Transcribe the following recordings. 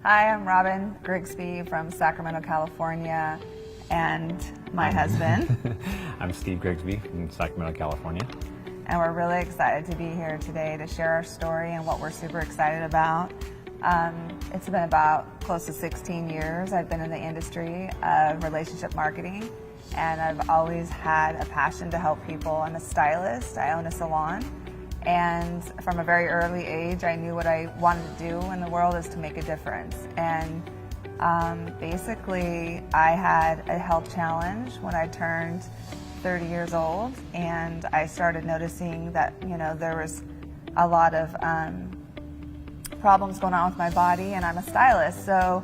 Hi, I'm Robin Grigsby from Sacramento, California, and my husband. I'm Steve Grigsby from Sacramento, California. And we're really excited to be here today to share our story and what we're super excited about. It's been about close to 16 years I've been in the industry of relationship marketing, and I've always had a passion to help people. I'm a stylist, I own a salon, and from a very early age I knew what I wanted to do in the world is to make a difference. And basically I had a health challenge when I turned 30 years old, and I started noticing that there was a lot of problems going on with my body, and I'm a stylist, so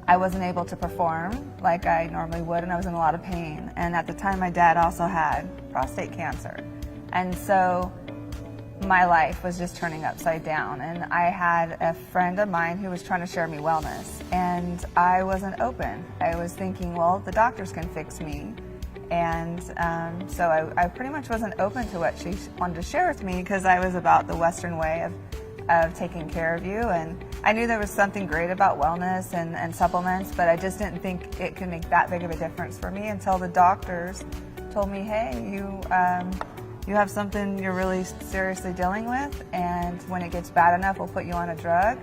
I wasn't able to perform like I normally would, and I was in a lot of pain. And at the time my dad also had prostate cancer, and so my life was just turning upside down. And I had a friend of mine who was trying to share me wellness, and I wasn't open. I was thinking, well, the doctors can fix me. And so I pretty much wasn't open to what she wanted to share with me, because I was about the Western way of taking care of you. And I knew there was something great about wellness and supplements, but I just didn't think it could make that big of a difference for me until the doctors told me, hey, you have something you're really seriously dealing with, and when it gets bad enough, we'll put you on a drug.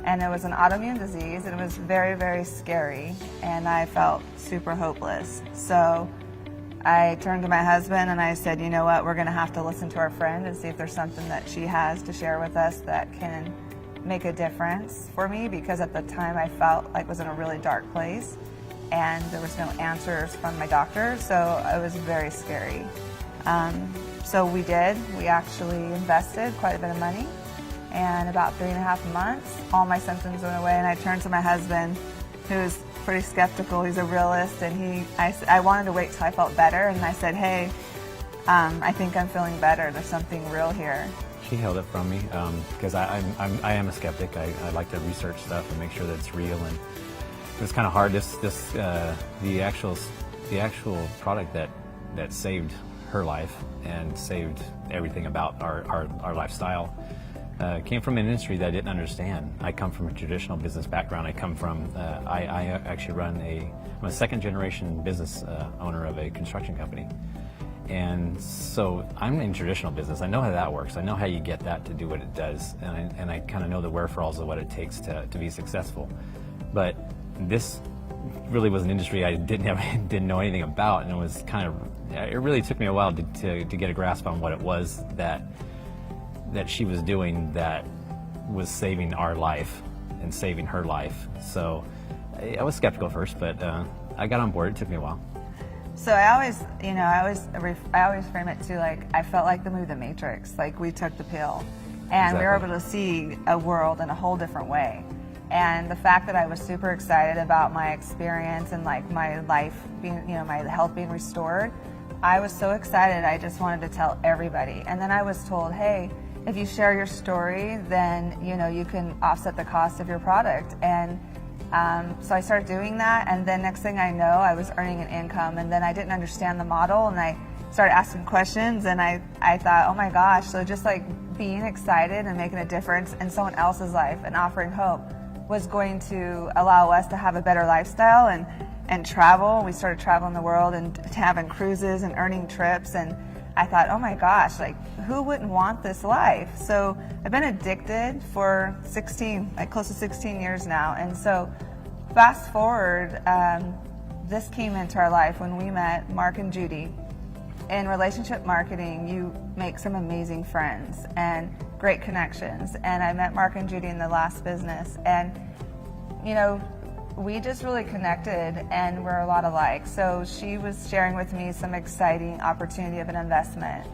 And it was an autoimmune disease, and it was very, very scary, and I felt super hopeless. So I turned to my husband and I said, you know what, we're gonna have to listen to our friend and see if there's something that she has to share with us that can make a difference for me, because at the time I felt like I was in a really dark place and there was no answers from my doctor, so it was very scary. So we actually invested quite a bit of money, and about 3.5 months, all my symptoms went away. And I turned to my husband, who's pretty skeptical. He's a realist, and I wanted to wait till I felt better, and I said, hey, I think I'm feeling better. There's something real here. She held it from me because I am a skeptic. I like to research stuff and make sure that it's real, and it was kind of hard. The actual product that saved her life and saved everything about our lifestyle came from an industry that I didn't understand. I come from a traditional business background. I actually I'm a second generation business owner of a construction company. And so I'm in traditional business. I know how that works. I know how you get that to do what it does. And I kind of know the wherefores of what it takes to be successful. But this really was an industry I didn't know anything about, and it really took me a while to get a grasp on what it was that she was doing that was saving our life and saving her life. So I was skeptical first, but I got on board. It took me a while. So I always frame it too, like I felt like the movie The Matrix. Like we took the pill, and we were able to see a world in a whole different way. And the fact that I was super excited about my experience and like my life being, my health being restored, I was so excited. I just wanted to tell everybody. And then I was told, hey, if you share your story, then you can offset the cost of your product. And so I started doing that, and then next thing I know, I was earning an income, and then I didn't understand the model, and I started asking questions, and I thought, oh my gosh, so just like being excited and making a difference in someone else's life and offering hope was going to allow us to have a better lifestyle and travel. We started traveling the world and having cruises and earning trips, and I thought, oh my gosh, like who wouldn't want this life? So I've been addicted for close to 16 years now. And so fast forward, this came into our life when we met Mark and Judy. In relationship marketing, you make some amazing friends and great connections. And I met Mark and Judy in the last business, and we just really connected, and we're a lot alike. So she was sharing with me some exciting opportunity of an investment,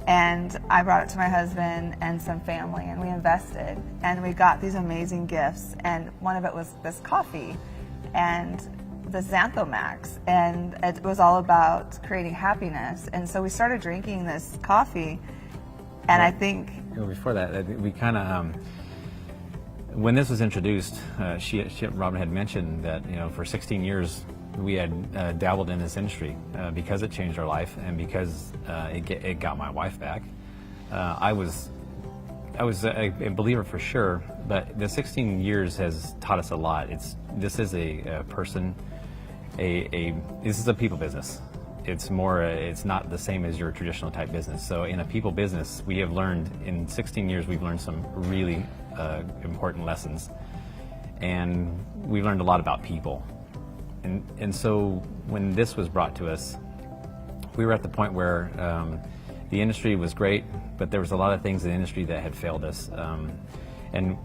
and I brought it to my husband and some family, and we invested, and we got these amazing gifts. And one of it was this coffee and the Xanthomax, and it was all about creating happiness. And so we started drinking this coffee, and I think before that, we kind of when this was introduced, Robin had mentioned that for 16 years we had dabbled in this industry because it changed our life, and because it got my wife back. I was I was a believer for sure, but the 16 years has taught us a lot. This is a person, this is a people business. It's more, it's not the same as your traditional type business. So in a people business, we have learned, in 16 years, we've learned some really important lessons. And we learned a lot about people. And so when this was brought to us, we were at the point where the industry was great, but there was a lot of things in the industry that had failed us. And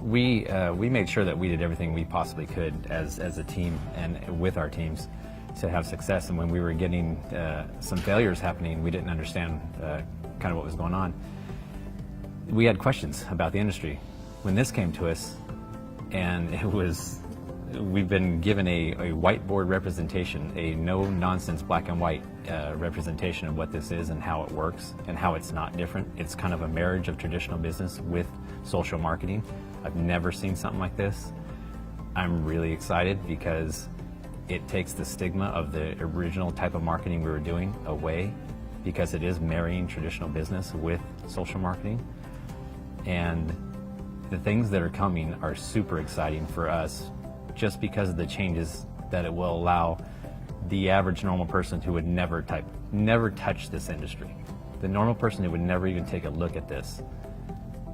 we made sure that we did everything we possibly could as a team and with our teams to have success. And when we were getting some failures happening, we didn't understand kind of what was going on. We had questions about the industry. When this came to us, and we've been given a whiteboard representation, a no-nonsense black and white representation of what this is and how it works and how it's not different. It's kind of a marriage of traditional business with social marketing. I've never seen something like this. I'm really excited because it takes the stigma of the original type of marketing we were doing away, because it is marrying traditional business with social marketing. And the things that are coming are super exciting for us, just because of the changes that it will allow the average normal person who would never touch this industry. The normal person who would never even take a look at this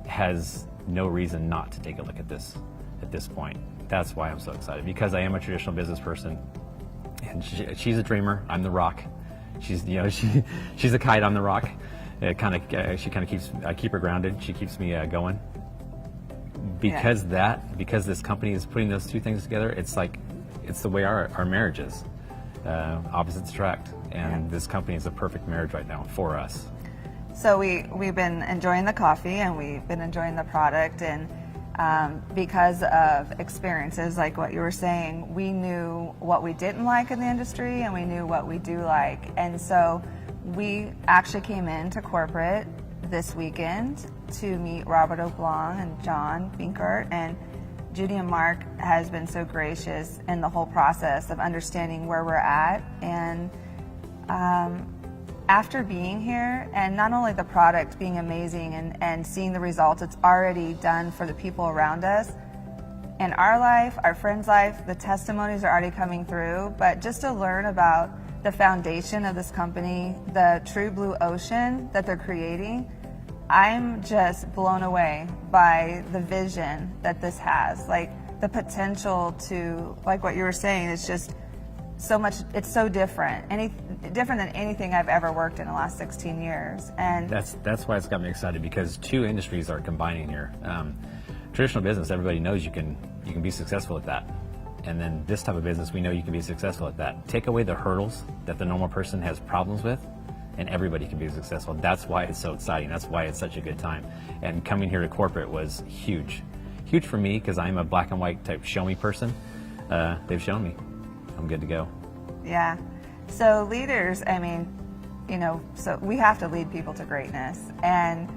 has no reason not to take a look at this at this point. That's why I'm so excited, because I am a traditional business person, and she's a dreamer. I'm the rock. She's she's a kite. I'm the rock. I keep her grounded. She keeps me going. Because this company is putting those two things together, it's the way our marriage is. Opposites attract, and this company is a perfect marriage right now for us. So we've been enjoying the coffee, and we've been enjoying the product, and because of experiences like what you were saying, we knew what we didn't like in the industry, and we knew what we do like. And so we actually came into corporate this weekend to meet Robert O'Blong and John Binkert, and Judy and Mark has been so gracious in the whole process of understanding where we're at. And after being here, and not only the product being amazing and seeing the results it's already done for the people around us, in our life, our friends' life, the testimonies are already coming through, but just to learn about the foundation of this company, the true blue ocean that they're creating, I'm just blown away by the vision that this has. Like the potential to, like what you were saying, it's just so much, it's so different. Different than anything I've ever worked in the last 16 years. And that's why it's got me excited, because two industries are combining here. Traditional business, everybody knows you can be successful at that. And then this type of business, we know you can be successful at that. Take away the hurdles that the normal person has problems with, and everybody can be successful. That's why it's so exciting. That's why it's such a good time. And coming here to corporate was huge. Huge for me, because I'm a black and white type show me person. They've shown me. I'm good to go. Yeah. So leaders, I mean, so we have to lead people to greatness. And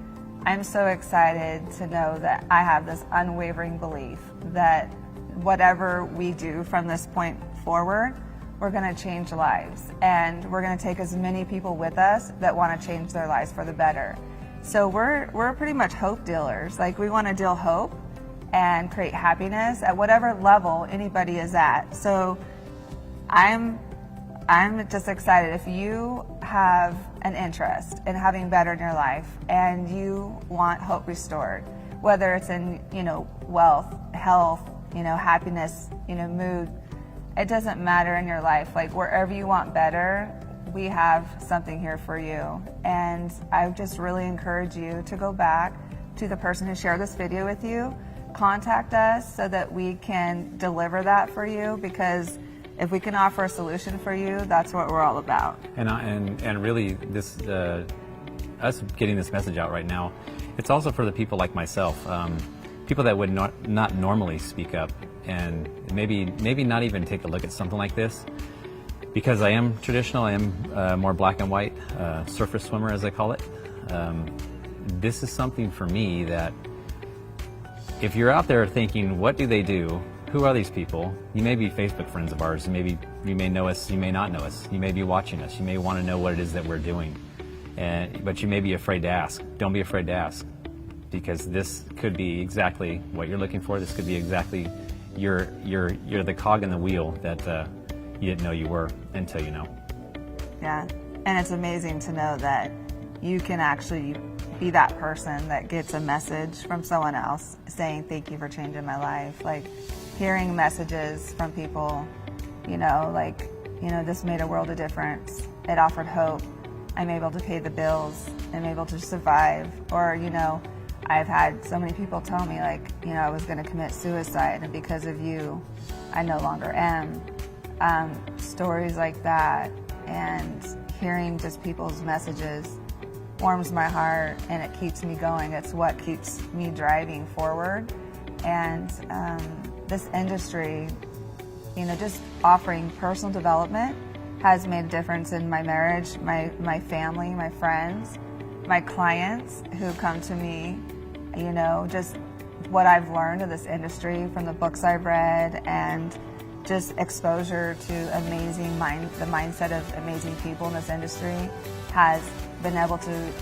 I'm so excited to know that I have this unwavering belief that whatever we do from this point forward, we're going to change lives, and we're going to take as many people with us that want to change their lives for the better. So we're pretty much hope dealers. Like, we want to deal hope and create happiness at whatever level anybody is at. So I'm just excited. If you have an interest in having better in your life and you want hope restored, whether it's in wealth, health, happiness, mood, it doesn't matter in your life. Like, wherever you want better, we have something here for you. And I just really encourage you to go back to the person who shared this video with you, contact us so that we can deliver that for you, because if we can offer a solution for you, that's what we're all about. And really, this us getting this message out right now, it's also for the people like myself, people that would not normally speak up, and maybe not even take a look at something like this, because I am traditional. I am more black and white, surface swimmer, as I call it. This is something for me that, if you're out there thinking, what do they do? Who are these people? You may be Facebook friends of ours. Maybe you may know us. You may not know us. You may be watching us. You may want to know what it is that we're doing, but you may be afraid to ask. Don't be afraid to ask. because this could be exactly what you're looking for. This could be exactly you're the cog in the wheel that you didn't know you were until you know. Yeah, and it's amazing to know that you can actually be that person that gets a message from someone else saying, thank you for changing my life. Like hearing messages from people, this made a world of difference. It offered hope. I'm able to pay the bills. I'm able to survive. Or, I've had so many people tell me I was going to commit suicide, and because of you, I no longer am. Stories like that, and hearing just people's messages warms my heart, and it keeps me going. It's what keeps me driving forward. And this industry, just offering personal development has made a difference in my marriage, my family, my friends, my clients who come to me, just what I've learned in this industry from the books I've read, and just exposure to the mindset of amazing people in this industry has been able to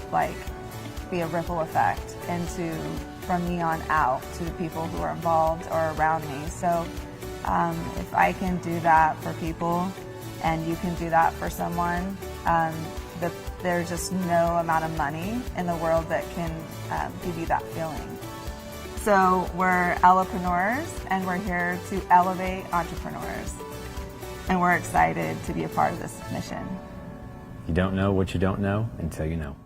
be a ripple effect from me on out to the people who are involved or around me. So if I can do that for people, and you can do that for someone, there's just no amount of money in the world that can give you that feeling. So we're Ellepreneurs, and we're here to elevate entrepreneurs. And we're excited to be a part of this mission. You don't know what you don't know until you know.